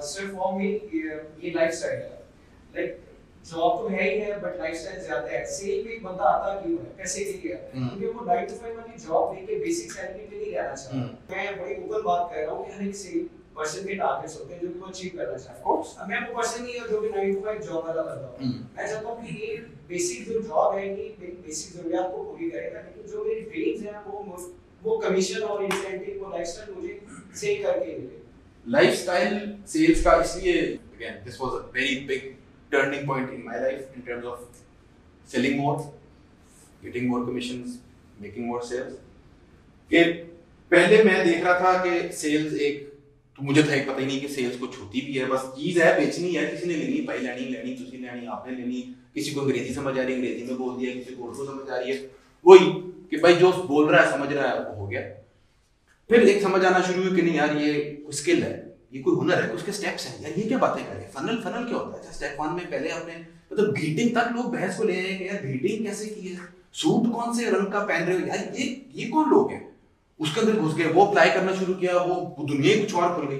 सिर्फ for me ये lifestyle है, लाइक जॉब तो है ही है बट लाइफस्टाइल ज्यादा है। सेल पे एक बंदा आता क्यों है, पैसे के लिए आता है, क्योंकि वो 9 to 5 वाली जॉब लेके बेसिक सैलरी पे नहीं रहना चाहता। मैं बड़ी ओपन बात कर रहा हूँ कि हर एक सेल पर्सन के टारगेट्स होते हैं जो कि वो अचीव करना चाहता है। मैं वो पर्सन नहीं हूँ जो कि 9 to 5 जॉब वाला बंदा हूँ। मैं चाहता हूँ कि ये बेसिक जो जॉब है ये मेरी बेसिक जरूरियात को पूरी करेगा, लेकिन जो मेरी ड्रीम्स हैं वो कमीशन और इंसेंटिव वो लाइफस्टाइल मुझे सेल करके मिले। लाइफस्टाइल सेल्स का इसलिए again this was a very big turning point in my life in terms of selling more, getting more commissions, making more sales। कि पहले मैं देख रहा था कि सेल्स एक तो मुझे था एक पता ही नहीं कि सेल्स कुछ होती भी है, बस चीज है बेचनी है, किसी ने लेनी भाई लेनी तुसी लेनी आपने लेनी, किसी को अंग्रेजी समझ आ रही है अंग्रेजी में बोल दिया, किसी को उर्दू समझ आ रही है, वही कि भाई जो बोल रहा है समझ रहा है वो हो गया। फिर एक समझ आना शुरू हुई कि नहीं यार ये कोई स्किल है, ये कोई हुनर है, उसके स्टेप्स हैं यार, ये क्या बातें कर रहे हैं। फनल क्या होता है? अच्छा स्टेप 1 में पहले आपने मतलब ग्रीटिंग तक लोग बहस को ले आए कि यार ग्रीटिंग कैसे की है, सूट कौन से रंग का पहन रहे हो यार, ये कौन लोग हैं। उसके अंदर घुस गए, वो अप्लाई करना शुरू किया, वो दुनिया ही कुछ और खुल गई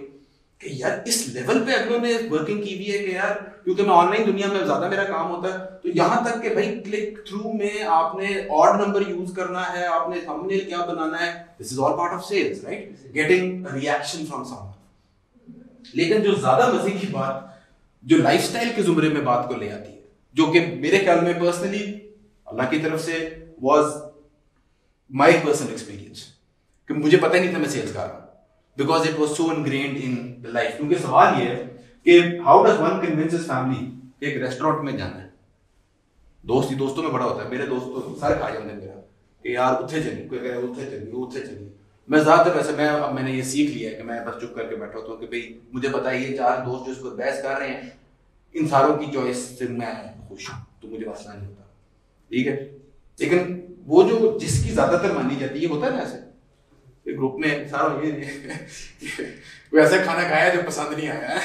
कि यार इस लेवल पे अगलों ने वर्किंग की हुई है कि यार, क्योंकि मैं ऑनलाइन दुनिया में ज्यादा मेरा काम होता है, तो यहाँ तक कि भाई क्लिक थ्रू में आपने ऑड नंबर यूज करना है, आपने थंबनेल क्या बनाना है, this is all part of sales, right, getting reaction from someone. लेकिन जो ज्यादा मजे की बात जो लाइफस्टाइल के जुमरे में बात को ले आती है, जो कि मेरे ख्याल में पर्सनली अल्लाह की तरफ से वाज माय पर्सनल एक्सपीरियंस, कि मुझे पता ही नहीं था मैं सेल्स कर रहा हूं, because it was so ingrained in the life. क्योंकि सवाल ये है कि how does one convince his family एक रेस्टोरेंट में जाना है, दोस्तों में बड़ा होता है, मेरे दोस्त तो सारे खा जाते हैं मेरा कि यार उत्थे चलिए, कोई कहे उत्थे चलिए। मैं ज्यादातर वैसे अब मैंने ये सीख लिया है कि मैं बस चुप करके बैठा होता हूँ कि भाई मुझे पता है ये 4 दोस्त जो इसको बहस कर रहे हैं इन सारों की चॉइस से मैं खुश हूँ, तो मुझे मसला नहीं होता, ठीक है। लेकिन वो जो जिसकी ज्यादातर मानी जाती है होता है ना ऐसे ग्रुप में सारा ये ऐसा खाना खाया जो पसंद नहीं आया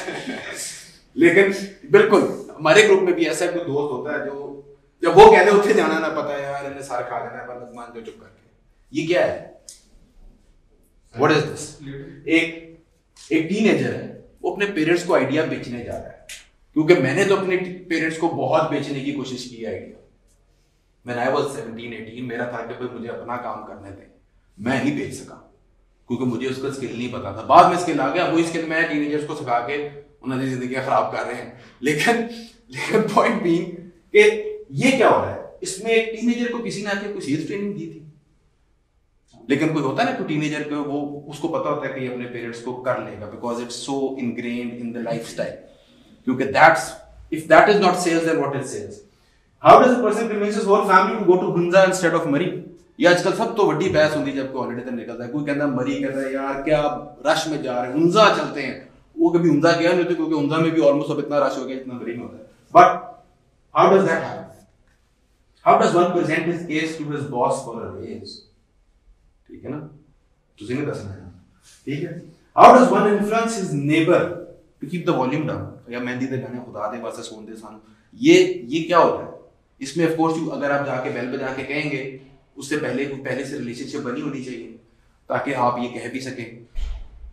लेकिन बिल्कुल हमारे ग्रुप में भी ऐसा कोई दोस्त होता है जो जब वो कहते उठे जाना ना पता है यार इन्हें सारा खा लेना है पर मान जो चुप करके। ये क्या है? What is this? एक टीनेजर है, वो अपने पेरेंट्स को आइडिया बेचने जा रहा है, क्योंकि मैंने तो अपने पेरेंट्स को बहुत बेचने की कोशिश की आइडिया। When I was 17-18 मेरा था कि भाई मुझे अपना काम करने दें, मैं नहीं बेच सका क्योंकि मुझे उसका स्किल नहीं पता था। बाद में स्किल आ गया, वही स्किल मैं टीनेजर्स को सिखा के उन्होंने जिंदगी खराब कर रहे हैं। लेकिन पॉइंट बीइंग कि ये क्या हो रहा है, इसमें एक टीनेजर को किसी ने आके कोई सेल्स ट्रेनिंग दी थी, लेकिन कोई होता है ना, कोई टीनेजर को वो उसको पता होता है कि अपने पेरेंट्स को कर लेगा because it's so ingrained in the lifestyle, क्योंकि that's if that is not sales then what is sales. How does a person convince his whole family to go to Hunza instead of Murree? ये आजकल सब तो बड़ी बहस होती है जब कोई हॉलिडे तक निकलता है, कोई कहता है मरी, कहता है यार क्या रश में जा रहे हैं, हुंजा चलते हैं। वो कभी हुंजा गया नहीं होता क्योंकि हुंजा में भी ऑलमोस्ट अब इतना रश हो गया जितना मरी में होता है। But how does that happen? How does one present his case to his boss for a raise? ठीक है ना, तुझे नहीं दसना है, ठीक है। How does one influence his neighbour to keep the volume down? या मेहंदी दे गाने खुदा दे वास्ते सुन दे सानू, ये क्या होता है? इसमें ऑफ कोर्स अगर आप जाके बेल बजा के कहेंगे, उससे पहले से रिलेशनशिप बनी होनी चाहिए ताकि आप ये कह भी सकें।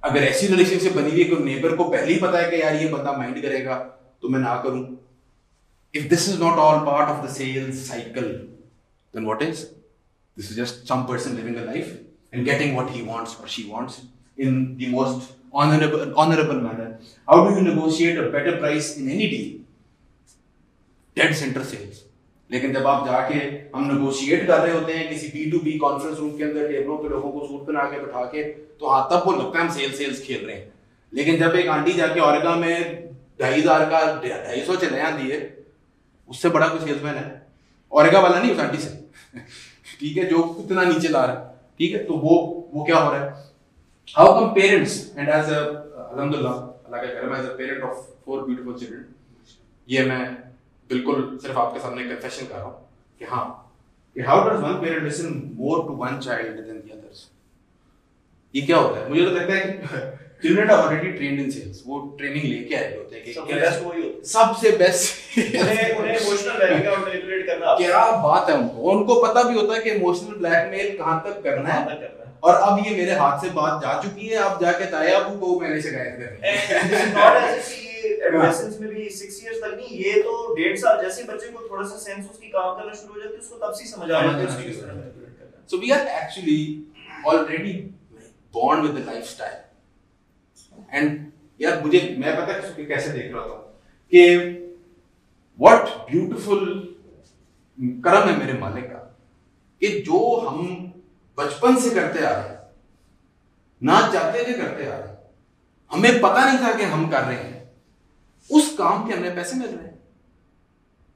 अगर ऐसी रिलेशनशिप बनी हुई है कि नेबर को पहले ही पता है कि यार ये बंदा माइंड करेगा तो मैं ना करूं, if this is not all part of the sales cycle then what is? This is just some person living a life and getting what he wants or she wants in the most honorable manner. How do you negotiate a better price in any deal? Dead center sales. लेकिन जब आप जाके हम negotiate कर रहे होते हैं किसी B2B कॉन्फ्रेंस रूम के अंदर टेबलों पे लोगों को सूट पहना के बैठा के, तो हाँ तब वो लगता है हम सेल्स खेल रहे हैं। लेकिन जब एक आंटी जाके ऑरेगा में 2,500 का 250 चले आती है, उससे बड़ा कोई सेल्समैन है? ऑरेगा वाला नहीं, उस आंटी से ठीक है, जो इतना नीचे ला रहा है, ठीक है। तो वो क्या हो रहा है? How come parents and as a अल्हम्दुलिल्लाह अल्लाह का करम as a parent of 4 beautiful children, ये मैं बिल्कुल सिर्फ आपके सामने कन्फेशन कर रहा हूँ कि हाँ, कि how does one parent listen more to one child than the others? ये क्या होता है? मुझे तो लगता है कि children are already trained in sales, वो ट्रेनिंग लेके आए होते हैं कि सबसे बेस्ट उन्हें इमोशनल ब्लैकमेल और मैनिपुलेट करना, क्या बात है। उनको पता भी होता है कि इमोशनल ब्लैकमेल कहां तक करना है और अब ये मेरे हाथ से बात जा चुकी है, अब जाके ताया अबू को मैंने शिकायत करनी है। नॉट एज इफ एडोलेसेंस में भी 6 इयर्स तक नहीं, ये तो 1.5 साल, जैसे बच्चे को थोड़ा सा सेंस उसकी काम करना शुरू हो जाती है उसको तब से समझ आ जाता है उसकी किस तरह मैनिपुलेट करना है। So we are actually already born with the lifestyle. And यार मैं पता है कैसे देख रहा था कि what beautiful करम है मेरे मालिक का कि जो हम बचपन से करते आ रहे हैं, ना चाहते हुए करते आ रहे हैं, हमें पता नहीं था कि हम कर रहे हैं, उस काम के हमें पैसे मिल रहे हैं।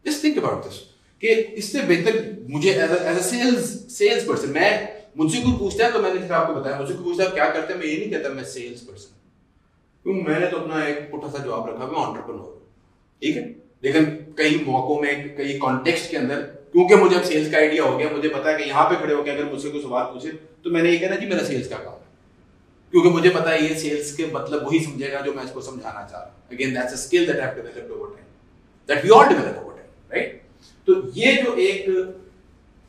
Just think about this कि इससे बेहतर मुझे एज अ सेल्स पर्सन, मैं मुझसे कोई पूछता है तो मैंने जैसे आपको बताया, मुझसे कोई पूछता है क्या करते हैं, मैं ये नहीं कहता मैं सेल्स पर्सन, क्योंकि मैंने तो अपना एक पुट्ठा सा जवाब रखा, मैं एंटरप्रेन्योर हूं, ठीक है। लेकिन कई मौकों में, कई कॉन्टेक्स्ट के अंदर, क्योंकि मुझे अब सेल्स का आइडिया हो गया, मुझे पता है कि यहाँ पे खड़े होकर अगर मुझसे कोई सवाल पूछे तो मैंने ये कहना जी मेरा सेल्स का काम है, क्योंकि मुझे पता है ये सेल्स के मतलब वही समझेगा जो मैं इसको समझाना चाह रहा हूँ। Again that's a skill that I have developed over time, that we all develop over time, right. तो ये जो एक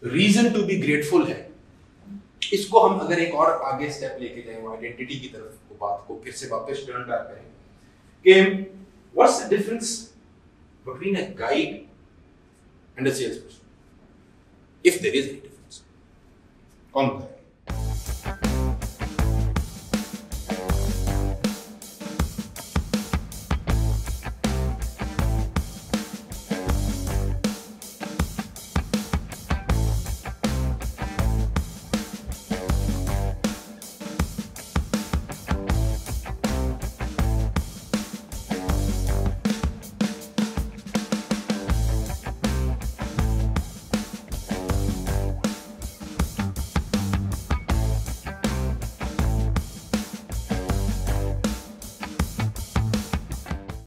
रीजन टू बी ग्रेटफुल है, इसको हम अगर एक और आगे स्टेप लेके जाएं, वो आइडेंटिटी की तरफ, वो बात को फिर से वापस टर्न बैक करें कि what's the difference between a guide and a sales person, if there is any difference. कौन बताए?